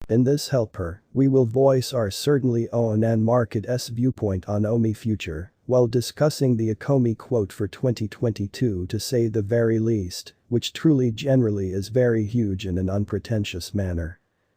In this helper, we will voice our certainly own and market's viewpoint on Omi future, while discussing the Ecomi quote for 2022 to say the very least, which truly generally is very huge in an unpretentious manner.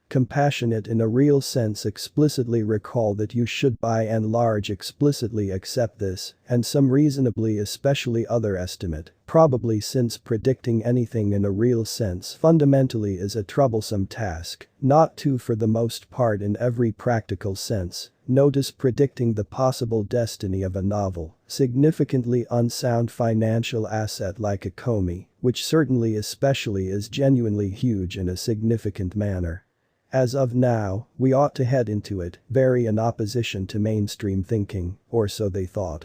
Compassionate in a real sense explicitly recall that you should by and large explicitly accept this, and some reasonably especially other estimate, probably since predicting anything in a real sense fundamentally is a troublesome task, not to for the most part in every practical sense. Notice predicting the possible destiny of a novel, significantly unsound financial asset like Ecomi, which certainly especially is genuinely huge in a significant manner. As of now, we ought to head into it, very in opposition to mainstream thinking, or so they thought.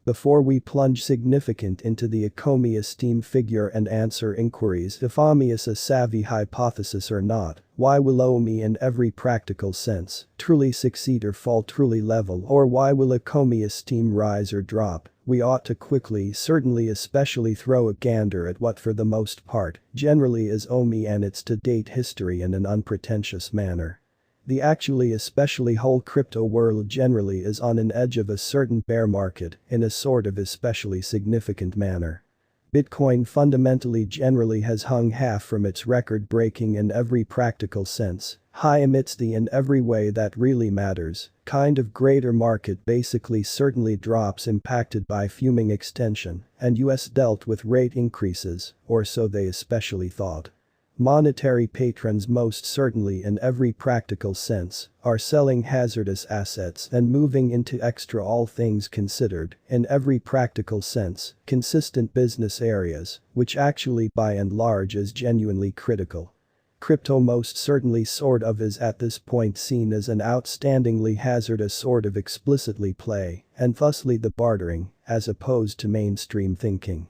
Before we plunge significant into the Ecomi esteem figure and answer inquiries if Omi is a savvy hypothesis or not, why will Omi in every practical sense truly succeed or fall truly level, or why will Ecomi esteem rise or drop, we ought to quickly certainly especially throw a gander at what for the most part generally is Omi and its to-date history in an unpretentious manner. The actually especially whole crypto world generally is on an edge of a certain bear market in a sort of especially significant manner. Bitcoin fundamentally generally has hung half from its record-breaking in every practical sense, high amidst the in every way that really matters, kind of greater market basically certainly drops impacted by fuming extension, and US dealt with rate increases, or so they especially thought. Monetary patrons most certainly in every practical sense are selling hazardous assets and moving into extra all things considered in every practical sense consistent business areas, which actually by and large is genuinely critical. Crypto most certainly sort of is at this point seen as an outstandingly hazardous sort of explicitly play and thusly the bartering as opposed to mainstream thinking.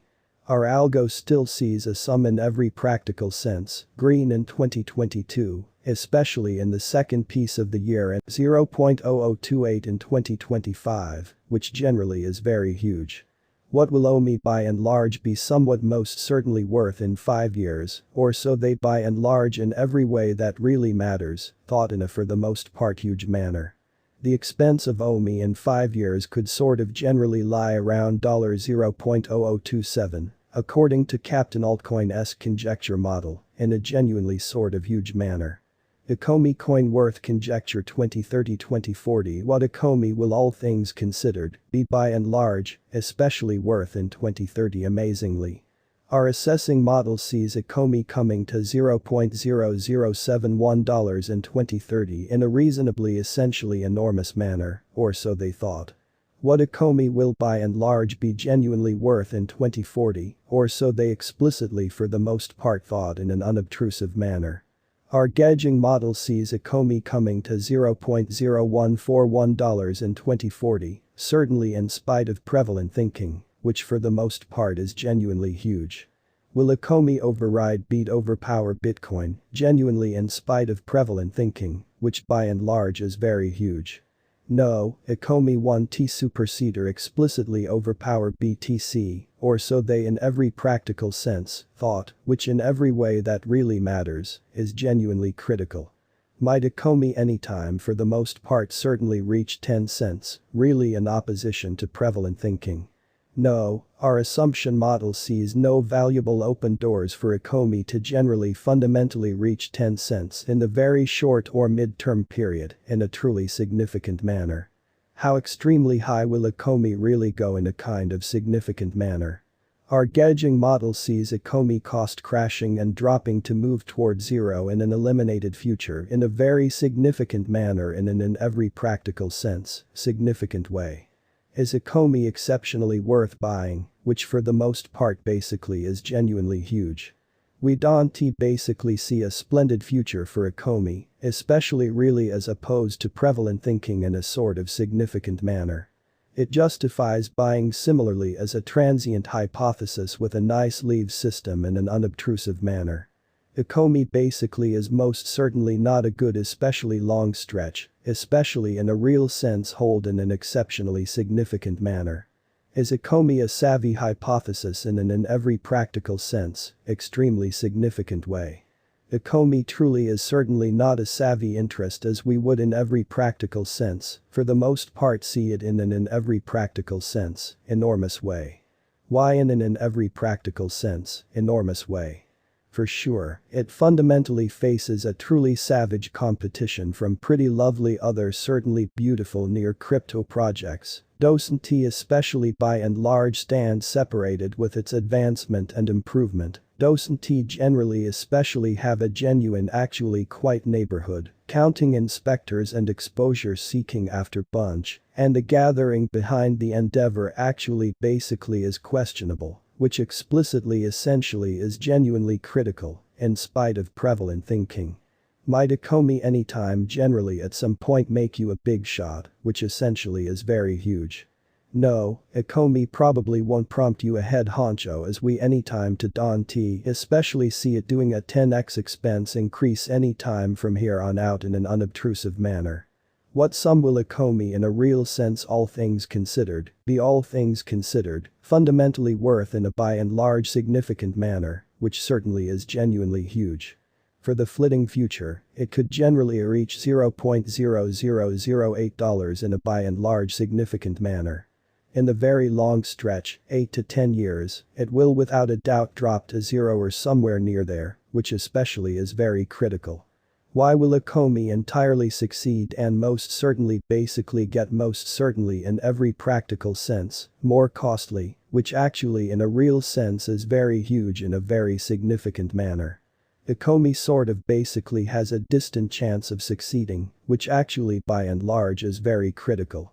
Our algo still sees a sum in every practical sense, green in 2022, especially in the second piece of the year and 0.0028 in 2025, which generally is very huge. What will Omi by and large be somewhat most certainly worth in 5 years, or so they by and large in every way that really matters, thought in a for the most part huge manner. The expense of Omi in 5 years could sort of generally lie around $0.0027, according to Captain Altcoin's conjecture model, in a genuinely sort of huge manner. Ecomi coin worth conjecture 2030-2040 what Ecomi will all things considered be by and large, especially worth in 2030 amazingly. Our assessing model sees Ecomi coming to $0.0071 in 2030 in a reasonably essentially enormous manner, or so they thought. What Ecomi will by and large be genuinely worth in 2040, or so they explicitly for the most part thought in an unobtrusive manner. Our gauging model sees Ecomi coming to $0.0141 in 2040, certainly in spite of prevalent thinking, which for the most part is genuinely huge. Will Ecomi overpower Bitcoin, genuinely in spite of prevalent thinking, which by and large is very huge? No, Ecomi 1T superseder explicitly overpower BTC, or so they in every practical sense thought, which in every way that really matters is genuinely critical. Might Ecomi anytime for the most part certainly reach 10 cents, really in opposition to prevalent thinking? No, our assumption model sees no valuable open doors for Ecomi to generally fundamentally reach 10 cents in the very short or mid-term period in a truly significant manner. How extremely high will Ecomi really go in a kind of significant manner? Our gauging model sees Ecomi cost crashing and dropping to move toward zero in an eliminated future in a very significant manner and in every practical sense, significant way. Is Ecomi exceptionally worth buying, which for the most part basically is genuinely huge? We don't basically see a splendid future for Ecomi, especially really as opposed to prevalent thinking in a sort of significant manner. It justifies buying similarly as a transient hypothesis with a nice leave system in an unobtrusive manner. Ecomi basically is most certainly not a good especially long stretch, especially in a real sense hold in an exceptionally significant manner. Is Ecomi a savvy hypothesis in every practical sense, extremely significant way? Ecomi truly is certainly not a savvy interest as we would in every practical sense, for the most part see it in every practical sense, enormous way. Why in every practical sense, enormous way? For sure, it fundamentally faces a truly savage competition from pretty lovely other certainly beautiful near crypto projects. Doesn't especially by and large stand separated with its advancement and improvement. Doesn't generally especially have a genuine actually quite neighborhood, counting inspectors and exposure seeking after bunch, and the gathering behind the endeavor actually basically is questionable, which explicitly essentially is genuinely critical, in spite of prevalent thinking. Might Ecomi anytime generally at some point make you a big shot, which essentially is very huge. No, Ecomi probably won't prompt you a head honcho as we anytime to don't especially see it doing a 10x expense increase anytime from here on out in an unobtrusive manner. What sum will Ecomi in a real sense all things considered, be all things considered, fundamentally worth in a by and large significant manner, which certainly is genuinely huge. For the flitting future, it could generally reach $0.0008 in a by and large significant manner. In the very long stretch, 8 to 10 years, it will without a doubt drop to zero or somewhere near there, which especially is very critical. Why will Ecomi entirely succeed and most certainly basically get most certainly in every practical sense, more costly, which actually in a real sense is very huge in a very significant manner. Ecomi sort of basically has a distant chance of succeeding, which actually by and large is very critical.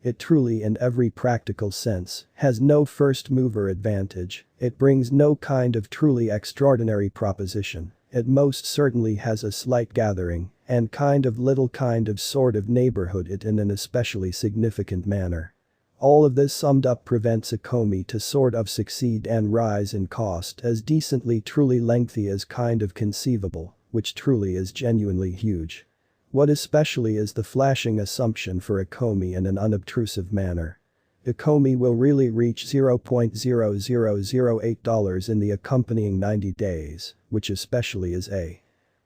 It truly in every practical sense has no first mover advantage, it brings no kind of truly extraordinary proposition, it most certainly has a slight gathering and kind of little kind of sort of neighborhood it in an especially significant manner. All of this summed up prevents Ecomi to sort of succeed and rise in cost as decently truly lengthy as kind of conceivable, which truly is genuinely huge. What especially is the flashing assumption for Ecomi in an unobtrusive manner? Ecomi will really reach $0.0008 in the accompanying 90 days, which especially is a